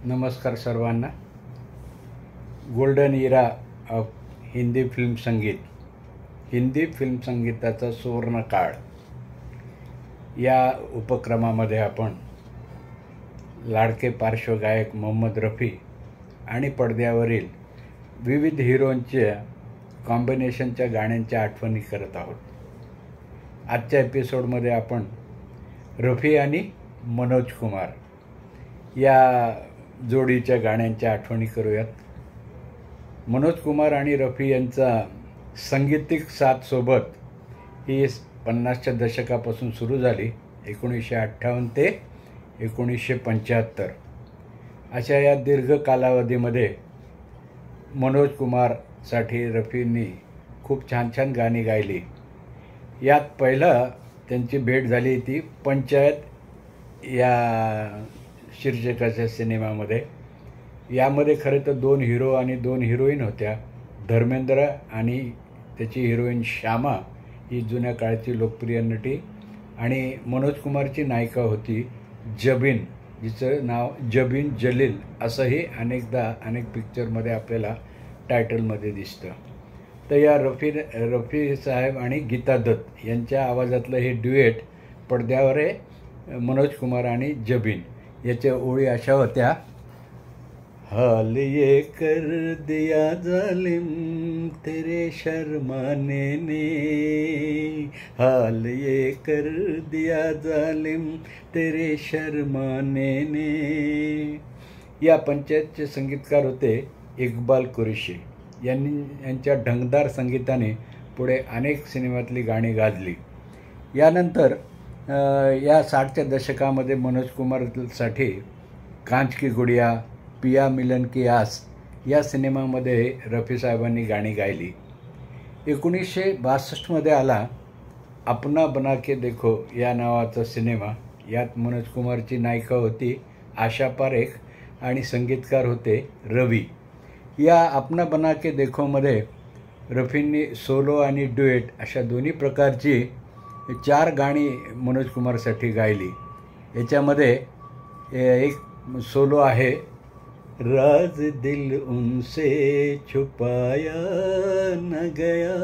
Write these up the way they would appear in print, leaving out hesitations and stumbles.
नमस्कार सर्वांना. Golden era of Hindi film संगीत, हिंदी फिल्म संगीताचा सुवर्ण काळ या उपक्रमामध्ये आपण लाडके पार्श्वगायक मोहम्मद रफी आणि पडद्यावरील विविध हिरोंच्या कॉम्बिनेशनच्या गाण्यांच्या आठवणी करत आहोत. आजच्या एपिसोडमध्ये आपण रफी आणि मनोज कुमार या जोडीच्या गाण्यांच्या आठवणी करूयात. मनोज कुमार आणि रफी यांचा संगीतिक साथ सोबत ही 50च्या दशकापासून सुरू झाली. 1958 ते 1975 अशा या दीर्घ कालावधीमध्ये मनोज कुमारसाठी रफींनी खूप छान छान गाणी गायली. यात पहिलं त्यांची भेट झाली ती पंचायत या शीर्षकाच्या सिनेमामध्ये. यामध्ये खरं तर 2 हिरो आणि 2 हिरोईन होत्या. धर्मेंद्र आणि त्याची हिरोईन श्यामा ही जुन्या काळची लोकप्रिय नटी, आणि मनोज कुमारची नायिका होती जबीन, जिचं नाव जबीन जलील असंही अनेक पिक्चरमध्ये आपल्याला टायटलमध्ये दिसतं. तर या रफी साहेब आणि गीता दत्त यांच्या आवाजातलं हे ड्युएट पडद्यावर आहे. मनोज कुमार आणि जबीन याच्या ओळी अशा होत्या. हाल ये कर दिया जालिम तेरे शर्माने ने, हाल ये कर दिया जालिम तेरे शर्माने ने. या पंचायतचे संगीतकार होते इक्बाल कुरेशी. यांच्या ढंगदार संगीताने पुढे अनेक सिनेमातली गाणी गाजली. यानंतर या 60च्या दशकामध्ये मनोज कुमारसाठी कांच की गुडिया, पिया मिलन की आस या सिनेमामध्ये रफी साहेबांनी गाणी गायली. 1962मध्ये आला अपना बना के देखो या नावाचा सिनेमा. यात मनोज कुमारची नायिका होती आशा पारेख आणि संगीतकार होते रवी. या अपना बना के देखोमध्ये रफींनी सोलो आणि ड्युएट अशा दोन्ही प्रकारची 4 गाणी मनोज कुमारसाठी गायली. याच्यामध्ये एक सोलो आहे, राज दिल उनसे छुपाया न गया,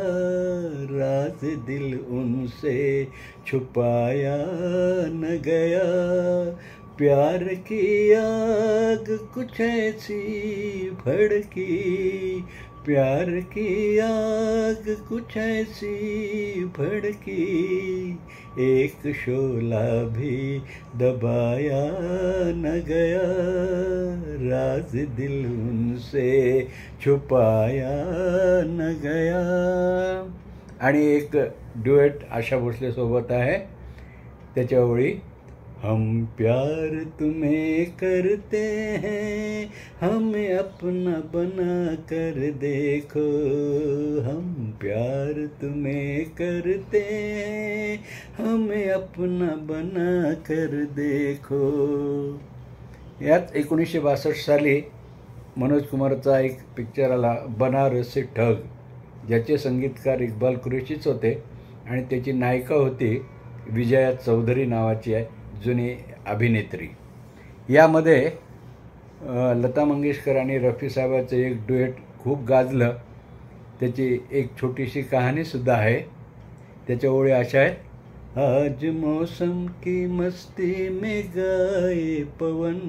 राज दिल उनसे छुपाया न गया, प्यार की आग कुछ ऐसी भड़की, प्यार की आग कुछ ऐसी भड़की, एक शोला भी दबाया न गया, राज दिल उनसे छुपाया न गया. आणि एक ड्युएट आशा भोसले सोबत आहे. त्याच्या ओळी, हम प्यार तुम्हें करते हैं, हमें अपना बना कर देखो, हम प्यार तुम्हें करते हैं, हमें अपना बना कर देखो. यात 1962 साली मनोज कुमारचा एक पिक्चर आला, बनारसी ठग, ज्याचे संगीतकार इक्बाल कुरेशीच होते आणि त्याची नायिका होती विजया चौधरी नावाची आहे, जुनी अभिनेत्री. यामध्ये लता मंगेशकर आणि रफी साहेबाचं एक ड्युएट खूप गाजलं. त्याची एक छोटीशी कहाणीसुद्धा आहे. त्याच्या ओळी अशा आहेत. आज मौसम की मस्ती में गाए पवन,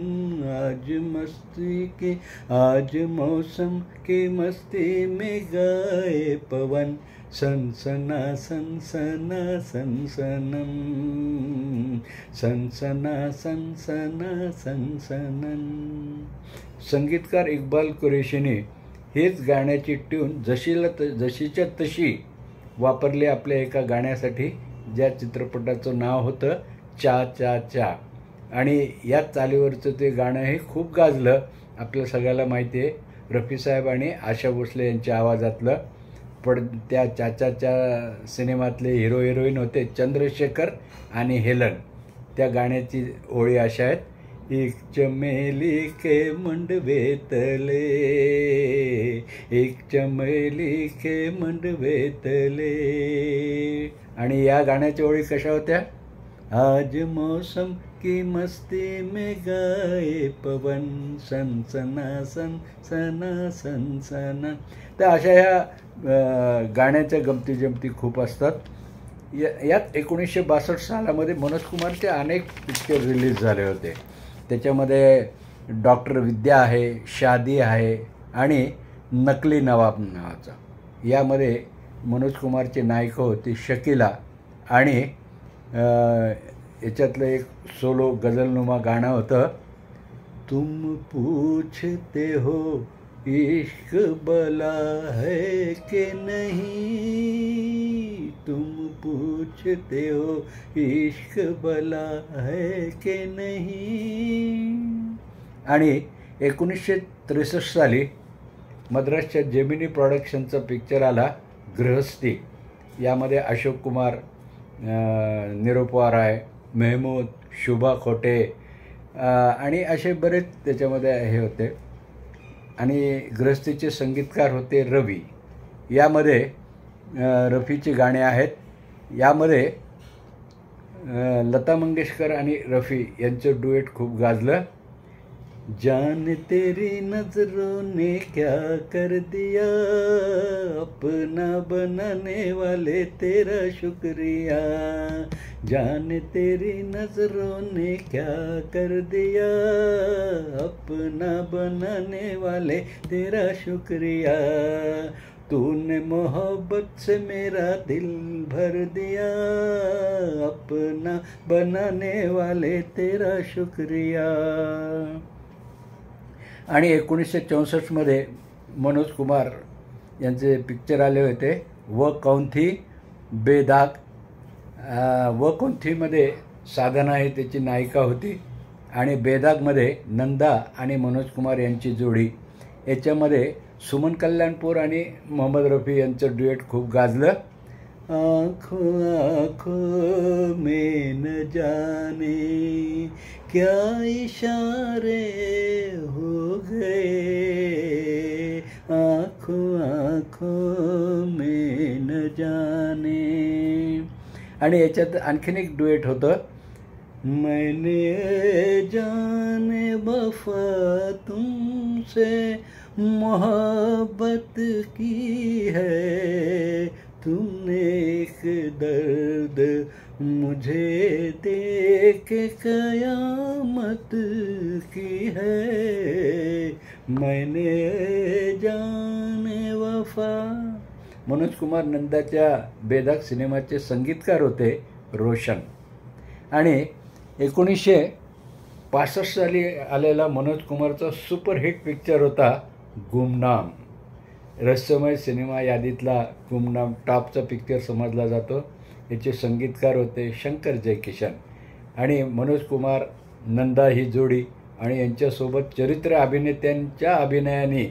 आज मौसम की मस्ती में गाए पवन, सनसना सनसना सनसनम, सनसना सनसना सनसनन. संगीतकार इक्बाल कुरेशीने हेच गाण्याची ट्यून जशीच्या तशी वापरली आपल्या एका गाण्यासाठी, ज्या चित्रपटाचं नाव होतं चा चा चा. आणि या चालीवरचं ते गाणं हे खूप गाजलं. आपल्या सगळ्याला माहिती आहे, रफी साहेब आणि आशा भोसले यांच्या आवाजातलं. त्या चाचाच्या सिनेमातले हिरो हिरोईन होते चंद्रशेखर आणि हेलन. त्या गाण्याची ओळी अशा आहेत. एक चमेली के मंडवे तले, एक चमेली के मंडवे तले. आणि या गाण्याच्या ओळी कशा होत्या. आज मौसम की मस्ती में गाए पवन सनसना सनसना सनसना. तर अशा ह्या गाण्याच्या गमती जमती खूप असतात. यात 1962 सालामध्ये मनोज कुमारचे अनेक पिक्चर रिलीज झाले होते. त्याच्यामध्ये डॉक्टर विद्या आहे, शादी आहे आणि नकली नवाब नावाचा. यामध्ये मनोज कुमारची नायिका होती शकीला आणि याच्यातलं एक सोलो गझलनुमा गाणं होतं, तुम पूछते हो इश्क बला है कि नहीं, तुम पूछते हो इश्क बला है कि नहीं. आणि 1963 साली मद्रासच्या जेमिनी प्रोडक्शनचा पिक्चर आला गृहस्थी. यामध्ये अशोक कुमार, निरुपमा राय, मेहमूद, शुभा खोटे आणि असे बरेच त्याच्यामध्ये हे होते. आणि गृहस्थीचे संगीतकार होते रवी. यामध्ये रफीची गाणी आहेत. यामध्ये लता मंगेशकर आणि रफी यांचं डुएट खूप गाजलं. जान तेरी नजरों ने क्या कर दिया, अपना बनाने वाले तेरा शुक्रिया, जान तेरी नजरों ने क्या कर दिया, अपना बनाने वाले तेरा शुक्रिया, तूने मोहब्बत से मेरा दिल भर दिया, अपना बनाने वाले तेरा शुक्रिया. आणि 1964मध्ये मनोज कुमार यांचे पिक्चर आले होते व कौन थी बेदाग. व कौन थीमध्ये साधना ही त्याची नायिका होती आणि बेदागमध्ये नंदा आणि मनोज कुमार यांची जोडी. याच्यामध्ये सुमन कल्याणपूर आणि मोहम्मद रफी यांचं ड्युएट खूप गाजलं. आँखों आँखों में न जाने क्या इशारे हो गए, आँखों आँखों में न जाने. आणि याच्यात आणखीन एक ड्युएट होतं, मैंने जाने वफा तुमसे मोहब्बत की है, तुमने एक दर्द मुझे दे के कयामत की है, मैंने जाने वफा. मनोज कुमार नंदाच्या बेदाग सिनेमाचे संगीतकार होते रोशन. आणि 1965 साली आलेला मनोज कुमारचा सुपरहिट पिक्चर होता गुमनाम. रहस्यमय सिनेमा यादीतला गुमनाम टॉपचा पिक्चर समजला जातो. याचे संगीतकार होते शंकर जयकिशन आणि मनोज कुमार नंदा ही जोडी आणि यांच्यासोबत चरित्र अभिनेत्यांच्या अभिनयाने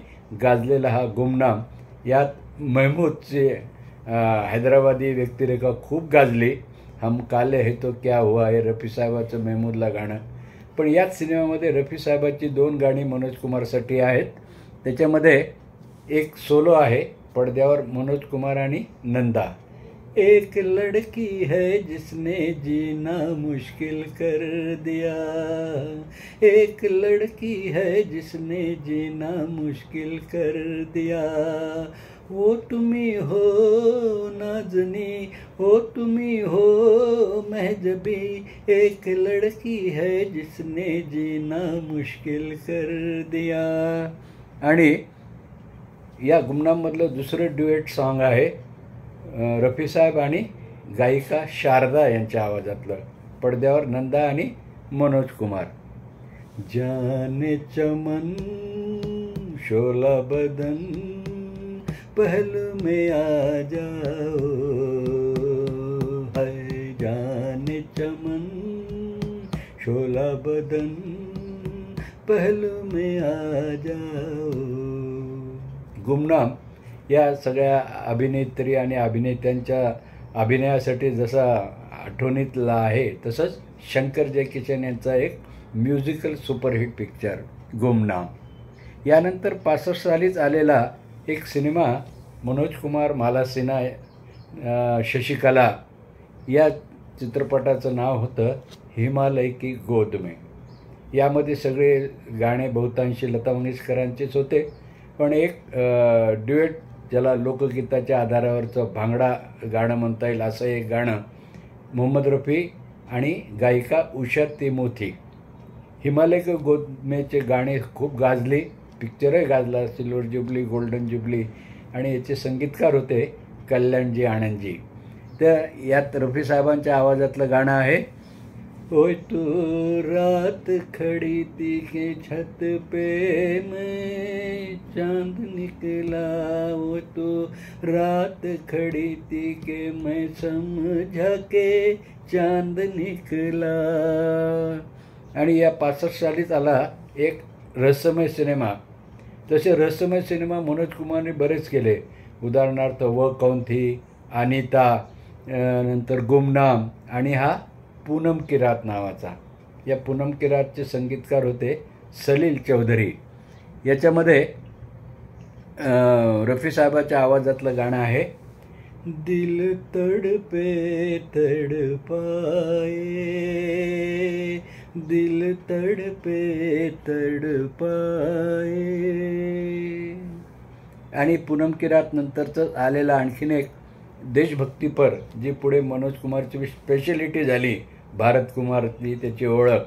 गाजलेला हा गुमनाम. यात महमूदची हैदराबादी व्यक्तिरेखा खूप गाजली. हम काले है तो क्या हुआ हे रफी साहेबाचं महमूदला गाणं. पण याच सिनेमामध्ये रफी साहेबाची 2 गाणी मनोज कुमारसाठी आहेत. त्याच्यामध्ये एक सोलो आहे पडद्यावर मनोज कुमार आणि नंदा. एक लड़की है जिसने जीना मुश्किल कर दिया, एक लड़की है जिसने जीना मुश्किल कर दिया, वो तुम्ही हो नाजनी, वो तुम्ही हो महजबी, एक लड़की है जिसने जीना मुश्किल कर दिया. आणि या गुमनाममधलं दुसरं ड्युएट सॉन्ग आहे रफी साहेब आणि गायिका शारदा यांच्या आवाजातलं. पडद्यावर नंदा आणि मनोज कुमार. जाने चमन शोला बदन पहलू में आ जाओ, है जाने चमन शोला बदन पहलू में आ जाओ. गुमनाम या सगळ्या अभिनेत्री आणि अभिनेत्यांच्या अभिनयासाठी जसा आठवणीतला आहे तसंच शंकर जयकिशन यांचा एक म्युझिकल सुपरहिट पिक्चर गुमनाम. यानंतर 65 सालीच आलेला एक सिनेमा मनोज कुमार, माला सिन्हा, शशिकला या चित्रपटाचं नाव होतं हिमालय की गोद में. यामध्ये सगळे गाणे बहुतांशी लता मंगेशकरांचेच होते, पण एक ड्युएट ज्याला लोकगीताच्या आधारावरचं भांगडा गाणं म्हणता येईल असं एक गाणं मोहम्मद रफी आणि गायिका उषा तिमोथी. हिमालय की गोद मेचे गाणे खूप गाजले, पिक्चरही गाजला, सिल्वर जुबली, गोल्डन जुबली, आणि याचे संगीतकार होते कल्याणजी आनंदजी. तर यात रफी साहेबांच्या आवाजातलं गाणं आहे, ओए तू रात खड़ी थी के छत पे मैं चांद निकला, वो तो रात खड़ी थी के मैं समझा के चांद निकला. आणि या 65 सालीच आला एक रहस्यमय सिनेमा. तसे रहस्यमय सिनेमा मनोज कुमारने बरेच केले, उदाहरणार्थ वो कौन थी, अनिता, नंतर गुमनाम, आणि हा पूनम की रात नावाचा. या पूनम की रातचे संगीतकार होते सलील चौधरी. याच्यामध्ये रफी साहेबाच्या आवाजातलं गाणं आहे, दिल तड़पे तड़पाए, दिल तड़पे तड़पाए. आणि पूनम की रात नंतरचं आलेलं आणखीन एक देशभक्तीपर, जी पुढे मनोज कुमारची स्पेशलिटी झाली, भारत कुमारची त्याची ओळख.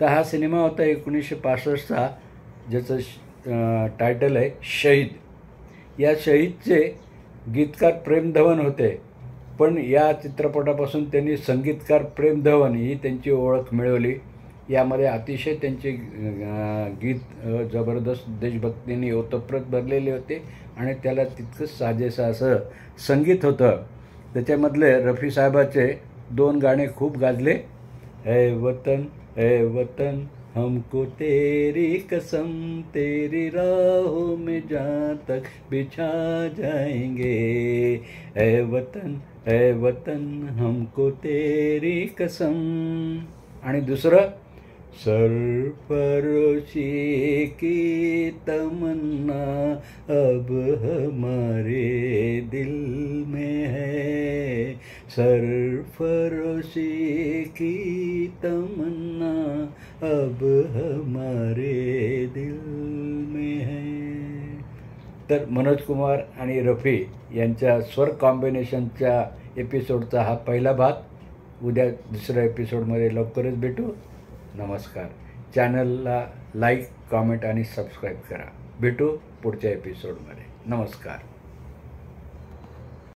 तर हा सिनेमा होता 1965चा, ज्याचं टायटल आहे शहीद. या शहीदचे गीतकार प्रेम धवन होते, पण या चित्रपटापासून त्यांनी संगीतकार प्रेम धवन ही त्यांची ओळख मिळवली. यामध्ये अतिशय त्यांचे गीत जबरदस्त देशभक्तीने ओतप्रोत भरलेले होते आणि त्याला तितकंच साजेसं असं संगीत होतं. त्याच्यामधले रफी साहेबाचे 2 गाणे खूप गाजले, है वतन हमको तेरी कसम, तेरी राहों में जहाँ तक बिछा जाएंगे, है वतन हमको तेरी कसम. आणि दुसरं, सरफरोशी की तमन्ना अब हमारे दिल में है, सरफरोशी की तमन्ना अब हमारे दिल में है. तर मनोज कुमार आणि रफी यांच्या स्वर कॉम्बिनेशनच्या एपिसोडचा हा पहिला भाग. उद्या दुसऱ्या एपिसोडमध्ये लवकरच भेटू. नमस्कार. चॅनलला लाईक, कॉमेंट आणि सबस्क्राईब करा. भेटू पुढच्या एपिसोडमध्ये. नमस्कार.